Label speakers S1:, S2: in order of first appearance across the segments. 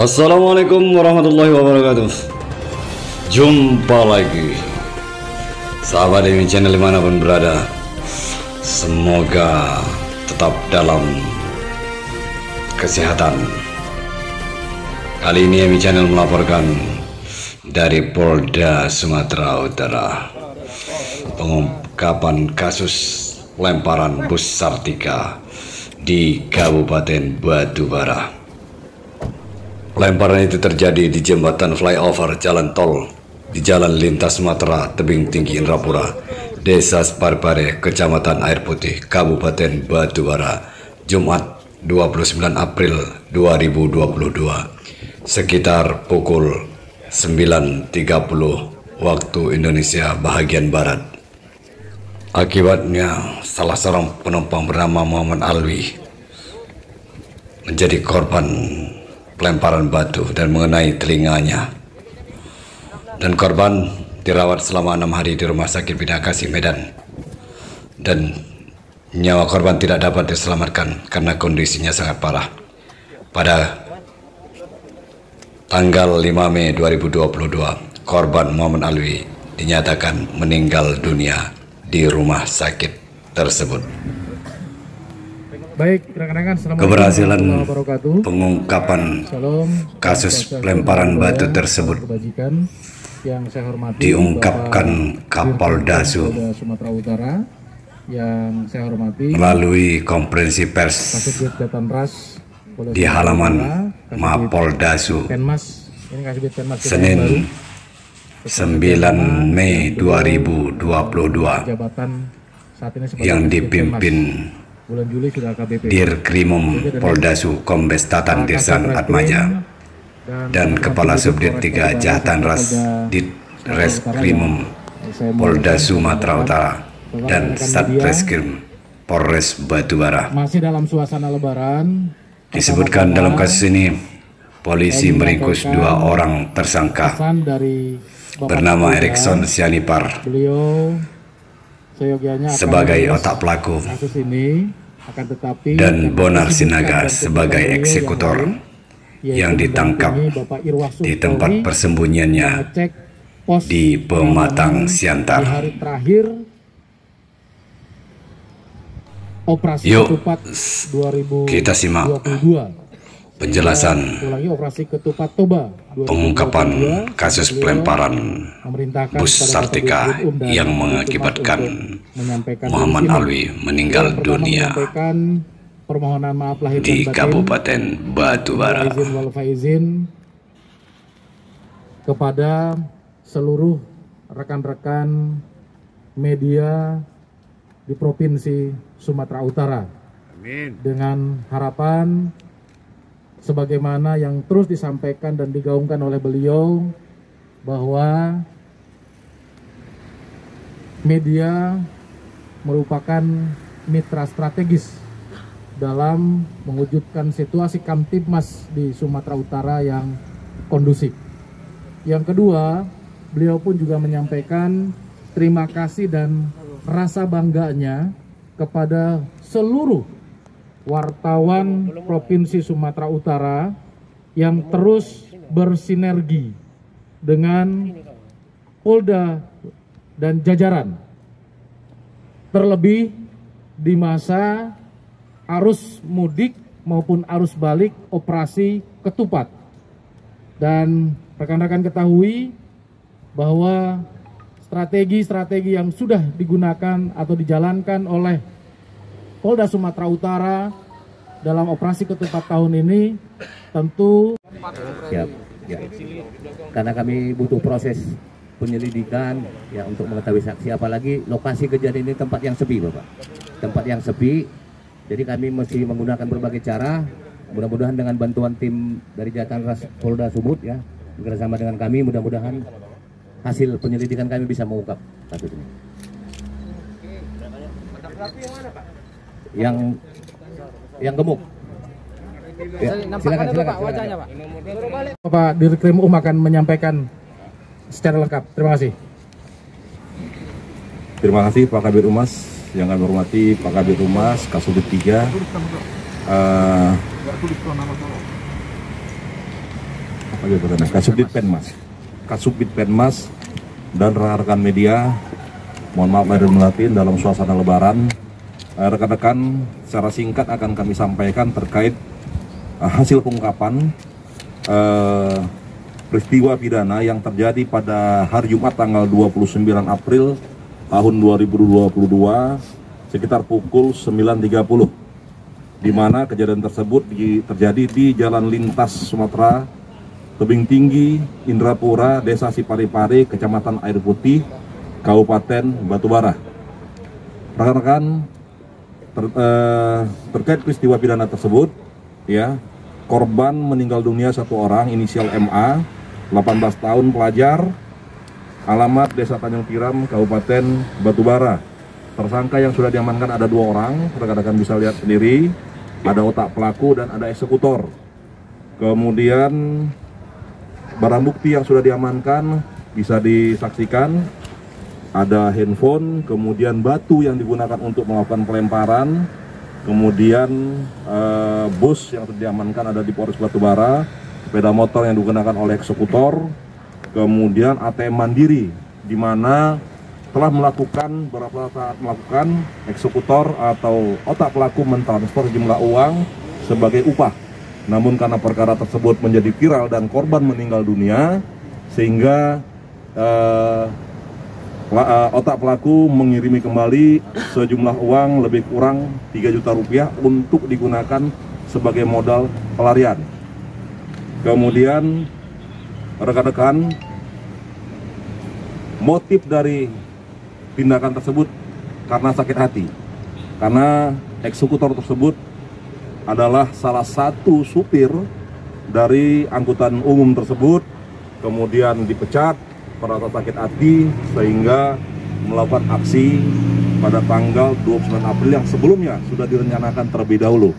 S1: Assalamualaikum warahmatullahi wabarakatuh. Jumpa lagi sahabat Demi Channel dimanapun berada. Semoga tetap dalam kesehatan. Kali ini Demi Channel melaporkan dari Polda Sumatera Utara, pengungkapan kasus lemparan bus Sartika di Kabupaten Batubara. Lemparan itu terjadi di jembatan flyover jalan tol di Jalan Lintas Sumatera Tebing Tinggi Indrapura, Desa Sparbare, Kecamatan Air Putih, Kabupaten Batubara, Jumat 29 April 2022, sekitar pukul 9.30 waktu Indonesia bahagian Barat. Akibatnya, salah seorang penumpang bernama Muhammad Alwi menjadi korban lemparan batu dan mengenai telinganya, dan korban dirawat selama 6 hari di Rumah Sakit Bina Kasih Medan, dan nyawa korban tidak dapat diselamatkan karena kondisinya sangat parah. Pada tanggal 5 Mei 2022, korban Muhammad Alwi dinyatakan meninggal dunia di rumah sakit tersebut.
S2: Baik, rekan-rekan,
S1: keberhasilan pengungkapan kasus pelemparan batu tersebut
S2: yang saya hormati,
S1: diungkapkan Kapolda
S2: Sumatera Utara yang saya hormati
S1: melalui konferensi pers di halaman Mapoldasu Senin 9 Mei 2022 yang dipimpin Dirkrimum Poldasu Kombes Tatan Dirsan Atmaja dan Kepala Subdit 3 Jahatan Ras Ditreskrimum Polda Sumatera Utara dan Satreskrim Polres Batubara.
S2: Masih dalam suasana Lebaran,
S1: disebutkan dalam kasus ini polisi meringkus 2 orang tersangka bernama Erikson Sianipar sebagai otak pelaku dan Bonar Sinaga sebagai eksekutor yang ditangkap di tempat persembunyiannya di Pematang Siantar. Yuk kita simak penjelasan pengungkapan kasus pelemparan bus Sartika yang mengakibatkan Muhammad Alwi meninggal dunia di Kabupaten Batubara.
S2: Kepada seluruh rekan-rekan media di Provinsi Sumatera Utara, dengan harapan sebagaimana yang terus disampaikan dan digaungkan oleh beliau, bahwa media merupakan mitra strategis dalam mewujudkan situasi Kamtibmas di Sumatera Utara yang kondusif. Yang kedua, beliau pun juga menyampaikan terima kasih dan rasa bangganya kepada seluruh wartawan Provinsi Sumatera Utara yang terus bersinergi dengan Polda dan jajaran, terlebih di masa arus mudik maupun arus balik operasi Ketupat. Dan rekan-rekan ketahui bahwa strategi-strategi yang sudah digunakan atau dijalankan oleh Polda Sumatera Utara dalam operasi Ketupat tahun ini tentu
S3: ya. Karena kami butuh proses penyelidikan ya untuk mengetahui saksi, apalagi lokasi kejadian ini tempat yang sepi, Bapak. Tempat yang sepi. Jadi kami mesti menggunakan berbagai cara. Mudah-mudahan dengan bantuan tim dari Jatan Ras Polda Sumut ya, bekerjasama dengan kami, mudah-mudahan hasil penyelidikan kami bisa mengungkap kasus ini. Yang gemuk. Ya, silakan Pak, wajahnya Pak.
S2: Bapak Dirkrimum akan menyampaikan secara lengkap. Terima kasih.
S4: Terima kasih Pak Kabid Humas, yang kami hormati Pak Kabid Humas, Kasubdit 3. Kasubdit Penmas dan rekan-rekan media, mohon maaf lahir dan batin dalam suasana lebaran. Rekan-rekan, secara singkat akan kami sampaikan terkait hasil pengungkapan peristiwa pidana yang terjadi pada hari Jumat tanggal 29 April tahun 2022 sekitar pukul 9.30, di mana kejadian tersebut terjadi di Jalan Lintas Sumatera, Tebing Tinggi, Indrapura, Desa Siparipari, Kecamatan Air Putih, Kabupaten Batubara. Rekan-rekan, terkait peristiwa pidana tersebut, ya, korban meninggal dunia satu orang, inisial MA, 18 tahun, pelajar, alamat Desa Tanjung Tiram, Kabupaten Batubara. Tersangka yang sudah diamankan ada 2 orang, rekan-rekan bisa lihat sendiri, ada otak pelaku dan ada eksekutor. Kemudian barang bukti yang sudah diamankan bisa disaksikan, ada handphone, kemudian batu yang digunakan untuk melakukan pelemparan, kemudian bus yang sudah diamankan ada di Polres Batubara, sepeda motor yang digunakan oleh eksekutor, kemudian ATM Mandiri, di mana telah melakukan beberapa saat melakukan eksekutor atau otak pelaku mentransfer jumlah uang sebagai upah. Namun karena perkara tersebut menjadi viral dan korban meninggal dunia, sehingga otak pelaku mengirimi kembali sejumlah uang lebih kurang 3 juta rupiah untuk digunakan sebagai modal pelarian. Kemudian rekan-rekan, motif dari tindakan tersebut karena sakit hati, karena eksekutor tersebut adalah salah satu supir dari angkutan umum tersebut, kemudian dipecat merasa sakit hati sehingga melakukan aksi pada tanggal 29 April yang sebelumnya sudah direncanakan terlebih dahulu.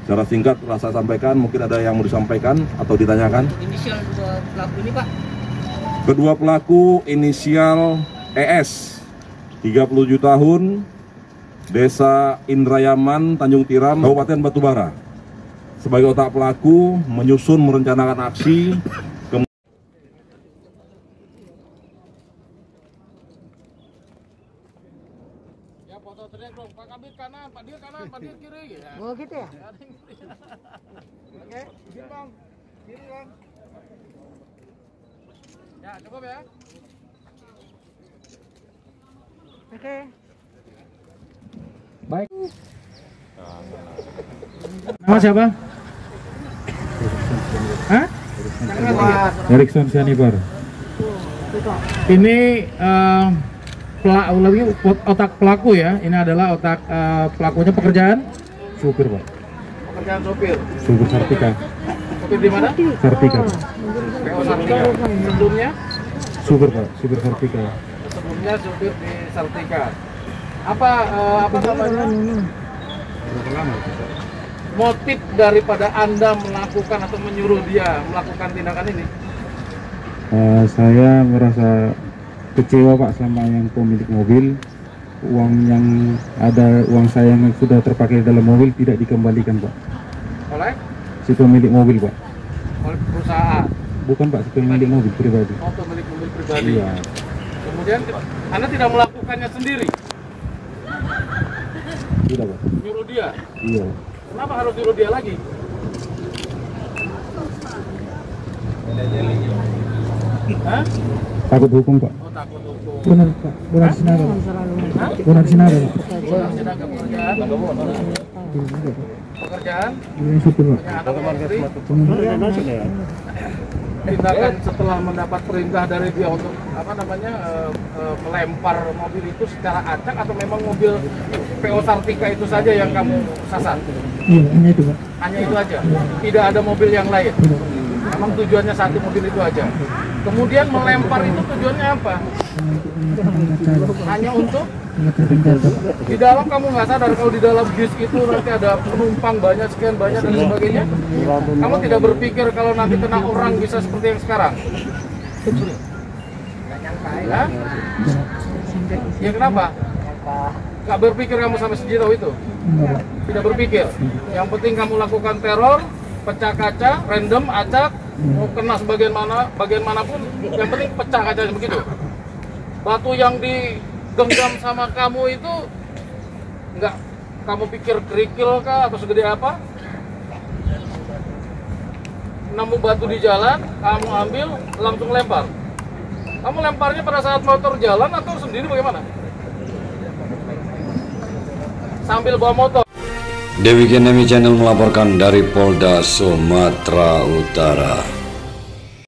S4: Secara singkat telah saya sampaikan, mungkin ada yang mau disampaikan atau ditanyakan.
S5: Inisial kedua pelaku ini, Pak?
S4: Kedua pelaku inisial ES, 37 tahun, Desa Indrayaman, Tanjung Tiram, Kabupaten Batubara. Sebagai otak pelaku menyusun merencanakan aksi.
S2: Ya, foto teriak dong, Pak Kabit kanan, Pak Dir kanan, Pak Dir kiri. Ya.
S5: Oh gitu ya?
S2: Oke, kiri bang, kiri bang. Ya, cukup ya.
S5: Oke.
S2: Baik. Nama siapa? Hah? Erikson Sianipar. Ini otak pelaku ya. Ini adalah otak pelakunya pekerjaan supir, Pak. Pekerjaan supir. Supir Sartika. Supir di mana? Sartika. PO Sartika. Sebelumnya? Supir, Pak. Supir Sartika. Sebelumnya supir di Sartika. Apa namanya? Berapa lama? Motif daripada Anda melakukan atau menyuruh dia melakukan tindakan ini?
S6: Saya merasa kecewa, Pak, sama yang pemilik mobil. Uang saya yang sudah terpakai dalam mobil tidak dikembalikan, Pak.
S2: Oleh?
S6: Si pemilik mobil, Pak.
S2: Oleh perusahaan?
S6: Bukan, Pak, si pemilik mobil pribadi.
S2: Oh, pemilik mobil pribadi.
S6: Iya.
S2: Kemudian Anda tidak melakukannya sendiri?
S6: Tidak, Pak.
S2: Nyuruh dia?
S6: Iya.
S2: Kenapa harus nyuruh dia lagi? Hah?
S6: Takut hukum, Pak.
S2: Oh, takut hukum.
S6: Benar, Pak. Benar sinaga, Pak. Benar sinaga, Pak.
S2: Sedangkan pekerjaan?
S6: Ini supir, Pak.
S2: Punya anak istri? Tindakan setelah mendapat perintah dari dia untuk melempar mobil itu secara acak atau memang mobil PO Sartika itu saja yang kamu sasar?
S6: Iya, hanya itu, Pak.
S2: Hanya itu aja? Tidak ada mobil yang lain? Memang tujuannya satu mobil itu aja? Kemudian melempar itu tujuannya apa? Hanya untuk? Di dalam kamu nggak sadar kalau di dalam bis itu nanti ada penumpang banyak, sekian banyak dan sebagainya? Kamu tidak berpikir kalau nanti kena orang bisa seperti yang sekarang? Ya? Ya kenapa? Gak berpikir kamu sampai sejauh itu? Tidak berpikir. Yang penting kamu lakukan teror, pecah kaca, random, acak, mau kena sebagian manapun, yang penting pecah kacanya begitu. Batu yang digenggam sama kamu itu nggak kamu pikir kerikil kah atau segede apa? Nemu batu di jalan, kamu ambil langsung lempar. Kamu lemparnya pada saat motor jalan atau sendiri bagaimana? Sambil bawa motor.
S1: Dewi Genemi Channel melaporkan dari Polda Sumatera Utara.